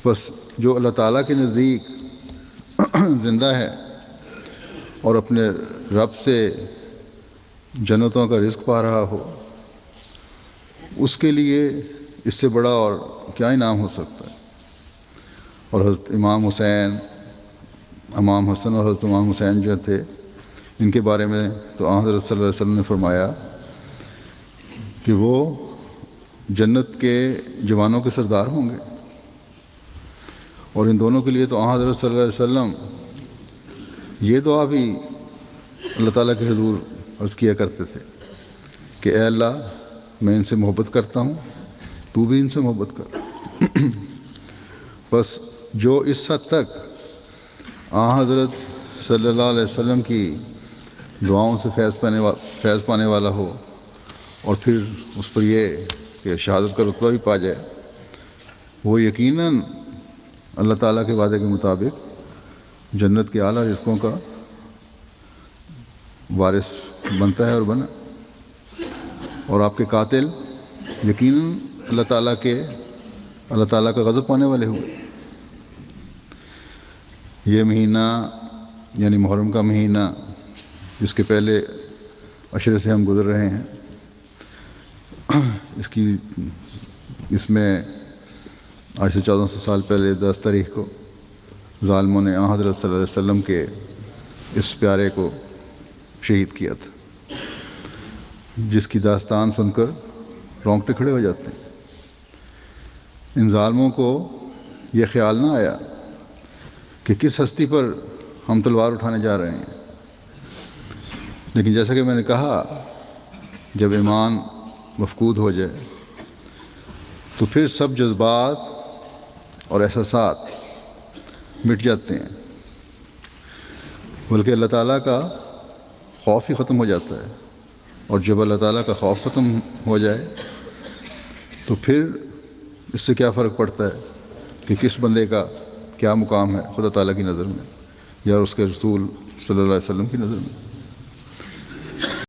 بس جو اللہ تعالیٰ کے نزدیک زندہ ہے اور اپنے رب سے جنتوں کا رزق پا رہا ہو، اس کے لیے اس سے بڑا اور کیا انعام ہو سکتا ہے۔ اور حضرت امام حسین، امام حسن اور حضرت امام حسین جو تھے، ان کے بارے میں تو حضرت صلی اللہ علیہ وسلم نے فرمایا کہ وہ جنت کے جوانوں کے سردار ہوں گے، اور ان دونوں کے لیے تو حضرت صلی اللہ علیہ وسلم یہ دعا بھی اللہ تعالیٰ کے حضور عرض کیا کرتے تھے کہ اے اللہ، میں ان سے محبت کرتا ہوں، تو بھی ان سے محبت کر۔ بس جو اس حد تک حضرت صلی اللہ علیہ وسلم کی دعاؤں سے فیض پانے والا ہو، اور پھر اس پر یہ کہ شہادت کا رتبہ بھی پا جائے، وہ یقیناً اللہ تعالیٰ کے وعدے کے مطابق جنت کے اعلیٰ رزقوں کا وارث بنتا ہے اور بنا۔ اور آپ کے قاتل یقیناً اللہ تعالیٰ کا غضب پانے والے ہوئے۔ یہ مہینہ یعنی محرم کا مہینہ، جس کے پہلے عشرے سے ہم گزر رہے ہیں، اس میں آج سے 1400 سال پہلے 10 تاریخ کو ظالموں نے حضرت صلی اللہ علیہ وسلم کے اس پیارے کو شہید کیا تھا، جس کی داستان سن کر رونگٹے کھڑے ہو جاتے ہیں۔ ان ظالموں کو یہ خیال نہ آیا کہ کس ہستی پر ہم تلوار اٹھانے جا رہے ہیں، لیکن جیسا کہ میں نے کہا، جب ایمان مفقود ہو جائے تو پھر سب جذبات اور احساسات مٹ جاتے ہیں، بلکہ اللہ تعالیٰ کا خوف ہی ختم ہو جاتا ہے۔ اور جب اللہ تعالیٰ کا خوف ختم ہو جائے تو پھر اس سے کیا فرق پڑتا ہے کہ کس بندے کا کیا مقام ہے خدا تعالیٰ کی نظر میں یا اس کے رسول صلی اللہ علیہ وسلم کی نظر میں۔